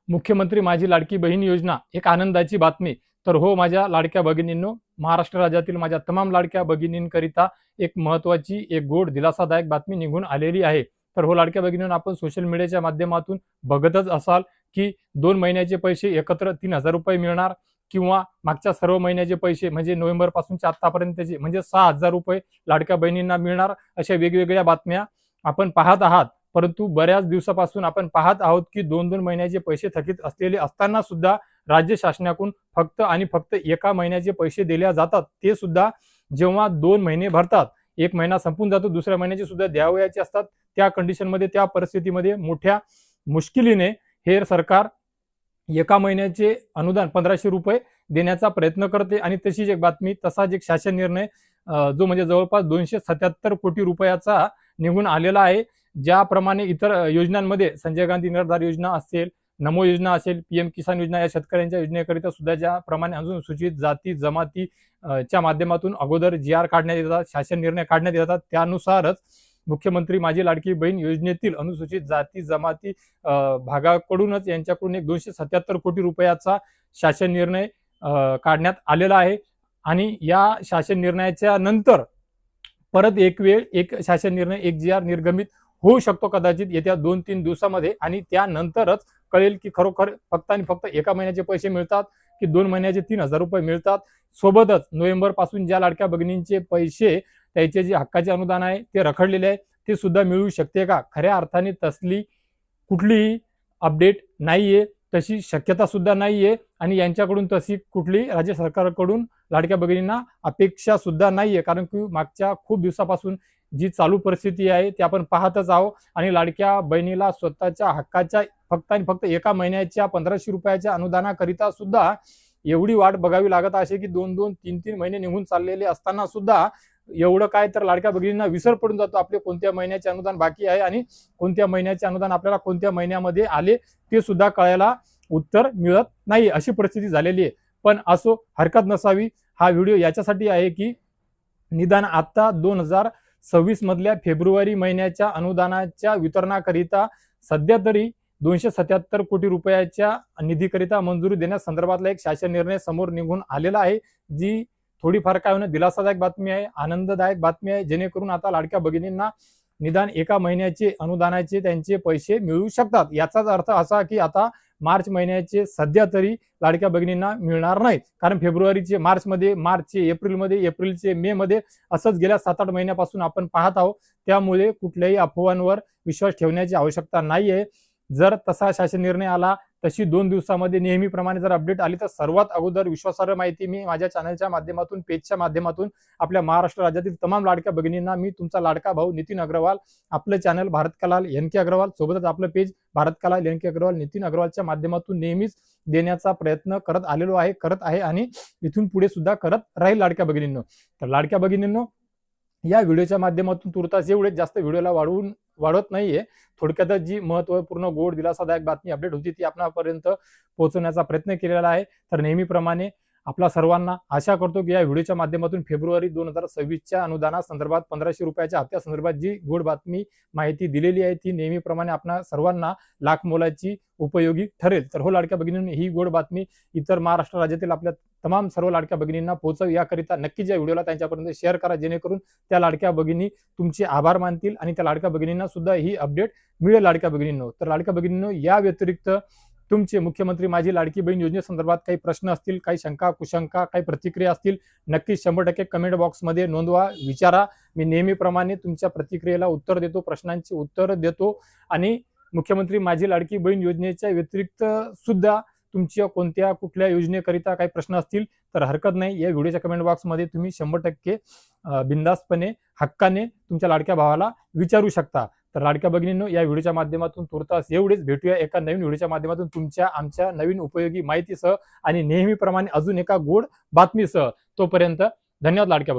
मुख्यमंत्री माझी लाडकी बहीण योजना एक आनंदाची बातमी। तर हो माझ्या लाडक्या भगिनींनो, महाराष्ट्र राज्यातील माझ्या तमाम लाडक्या भगिनींकरिता एक महत्त्वाची, एक गोड दिलासादायक बातमी निघून आलेली आहे। तर हो लाडक्या भगिनींनो, आपण सोशल मीडियाच्या माध्यमातून बघतच असाल की 2 महिन्याचे पैसे एकत्र 3000 रुपये मिळणार, किंवा मागच्या सर्व महिन्याचे पैसे म्हणजे नोव्हेंबर पासूनचे आतापर्यंतचे म्हणजे 6000 रुपये लाडक्या बहिणींना मिळणार, अशा वेगवेगळ्या बातम्या आपण पाहत आहात। परंतु बऱ्याच दिवसापासून आपण पाहत आहोत की 2-2 महिन्याचे पैसे थकीत असलेले असताना सुद्धा राज्य शासनाकडून फक्त आणि फक्त एका महिन्याचे पैसे दिले जातात। ते सुद्धा जेव्हा 2 महिने भरतात, एक महिना संपून जातो, दुसऱ्या महिन्याचे सुद्धा द्यावयाचे असतात, त्या कंडिशनमध्ये, त्या परिस्थितीमध्ये मोठ्या मुश्किलीने हे सरकार एका महिन्याचे अनुदान 1500 रुपये देण्याचा प्रयत्न करते। आणि तशीच एक बातमी, तसाच एक शासन निर्णय जो म्हणजे जवळपास 277 कोटी रुपयाचा निघून आलेला आहे। ज्याप्रमाणे इतर योजनांमध्ये संजय गांधी निराधार योजना असेल, नमो योजना असेल, पीएम किसान योजना या शेतकऱ्यांच्या योजनेकरिता सुद्धा ज्याप्रमाणे अनुसूचित जाती जमाती च्या माध्यमातून अगोदर GR काढण्यात येतात, शासन निर्णय काढण्यात येतात, त्यानुसारच मुख्यमंत्री माझी लाडकी बहीण योजनेतील अनुसूचित जाती जमाती भागाकडूनच यांच्याकडून एक 277 कोटी रुपयाचा शासन निर्णय काढण्यात आलेला आहे। आणि या शासन निर्णयाच्या नंतर परत एक शासन निर्णय, एक GR निर्गमित होऊ शकतो कदाचित येत्या 2-3 दिवसामध्ये। आणि त्यानंतरच कळेल की खरोखर फक्त आणि फक्त एका महिन्याचे पैसे मिळतात की 2 महिन्याचे 3000 रुपये मिळतात। सोबतच नोव्हेंबर पासून ज्या लाडक्या भगिनींचे पैसे, त्याचे जे हक्काचे अनुदान आहे ते रखडलेले आहे, ते सुद्धा मिळू शकते का? खऱ्या अर्थाने तसली कुठलीही अपडेट नाहीये, तशी शक्यता सुद्धा नाहीये, आणि यांच्याकडून तशी कुठली राज्य सरकारकडून लाडक्या भगिनींना अपेक्षा सुद्धा नाहीये। कारण की मागच्या खूप दिवसापासून जी चालू परिस्थिती आहे ते आपण पाहतच आहोत। आणि लाडक्या बहिणीला स्वतःच्या हक्काच्या फक्त आणि फक्त एका महिन्याच्या 1500 रुपयाच्या अनुदानाकरिता सुद्धा एवढी वाट बघावी लागत असे की 2-2, 3-3 महिने निघून चाललेले असताना सुद्धा एवढं काय, तर लाडक्या भगिनींना विसर पडून जातो आपले कोणत्या महिन्याचे अनुदान बाकी आहे आणि कोणत्या महिन्याचे अनुदान आपल्याला कोणत्या महिन्यामध्ये आले ते सुद्धा कळायला उत्तर मिळत नाही, अशी परिस्थिती झालेली आहे। पण असो, हरकत नसावी। हा व्हिडिओ याच्यासाठी आहे की निदान आता 2026 मधल्या फेब्रुवारी महिन्याच्या अनुदानाच्या वितरणाकरिता सध्या तरी 277 कोटी रुपयाच्या निधीकरिता मंजुरी देण्यासंदर्भातला एक शासन निर्णय समोर निघून आलेला आहे, जी थोडीफार काय होणं दिलासादायक बातमी आहे, आनंददायक बातमी आहे, जेणेकरून आता लाडक्या भगिनींना निदान एका महिन्याचे अनुदानाचे त्यांचे पैसे मिळू शकतात। याचाच अर्थ असा की आता मार्च महिन्याचे सध्या तरी लाडक्या भगिनींना मिळणार नाहीत, कारण फेब्रुवारीचे मार्चचे एप्रिलमध्ये, एप्रिलचे मे मध्ये असंच गेल्या 7-8 महिन्यापासून आपण पाहत आहोत। त्यामुळे कुठल्याही अफवांवर विश्वास ठेवण्याची आवश्यकता नाहीये। जर तसा शासन निर्णय आला, तशी 2 दिवसामध्ये नेहमीप्रमाणे जर अपडेट आली, तर सर्वात अगोदर विश्वासार्ह माहिती मी माझ्या चॅनलच्या माध्यमातून, पेजच्या माध्यमातून आपल्या महाराष्ट्र राज्यातील तमाम लाडक्या भगिनींना, मी तुमचा लाडका भाऊ नितीन अग्रवाल, आपलं चॅनल भारत कलाल NK अग्रवाल, सोबतच आपलं पेज भारत कलाल NK अग्रवाल नितीन अग्रवालच्या माध्यमातून नेहमीच देण्याचा प्रयत्न करत आहे आणि इथून पुढे सुद्धा करत राहील लाडक्या भगिनींनो। तर लाडक्या भगिनींनो, या व्हिडिओच्या माध्यमातून तुर्तास एवढेच, जास्त व्हिडिओला वाढवत नाहीये। थोडक्यातच जी महत्त्वपूर्ण गोड दिलासादायक बातमी अपडेट होती ती आपणापर्यंत पोहोचवण्याचा प्रयत्न केलेला आहे। तर नेहमीप्रमाणे आपल्या सर्वांना आशा करतो की या व्हिडिओच्या माध्यमातून फेब्रुवारी 2026च्या अनुदानासंदर्भात 1500 रुपयाच्या हप्त्यासंदर्भात जी गोड बातमी माहिती दिलेली आहे ती नेहमीप्रमाणे आपणा सर्वांना लाख मोलाची उपयोगी ठरेल। तर हो लाडक्या भगिनींनी, ही गोड बातमी इतर महाराष्ट्र राज्यातील आपल्या तमाम सर्व लाडक्या भगिनींना पोहोचव, याकरिता नक्कीच या व्हिडिओला त्यांच्यापर्यंत शेअर करा, जेणेकरून त्या लाडक्या भगिनी तुमचे आभार मानतील आणि त्या लाडक्या भगिनींना सुद्धा ही अपडेट मिळेल लाडक्या भगिनींनो। तर लाडक्या भगिनींनो, या व्यतिरिक्त तुमचे मुख्यमंत्री माझी लाडकी बहीण योजनेसंदर्भात काही प्रश्न असतील, काही शंका कुशंका, काही प्रतिक्रिया असतील, नक्कीच 100% कमेंट बॉक्समध्ये नोंदवा, विचारा। मी नेहमीप्रमाणे तुमच्या प्रतिक्रियेला उत्तर देतो, प्रश्नांची उत्तर देतो। आणि मुख्यमंत्री माझी लाडकी बहीण योजनेच्या व्यतिरिक्त सुद्धा तुमच्या कोणत्या कुठल्या योजनेकरिता काही प्रश्न असतील तर हरकत नाही, या व्हिडिओच्या कमेंट बॉक्समध्ये तुम्ही 100% बिंदासपणे, हक्काने तुमच्या लाडक्या भावाला विचारू शकता। तर लाडक्या भगिनींनो, या व्हिडिओच्या माध्यमातून तुर्तास एवढेच, भेटूया एका नवीन व्हिडिओच्या माध्यमातून तुमच्या आमच्या नवीन उपयोगी माहितीसह आणि नेहमीप्रमाणे अजून एका गोड बातमीसह। तोपर्यंत धन्यवाद लाडक्या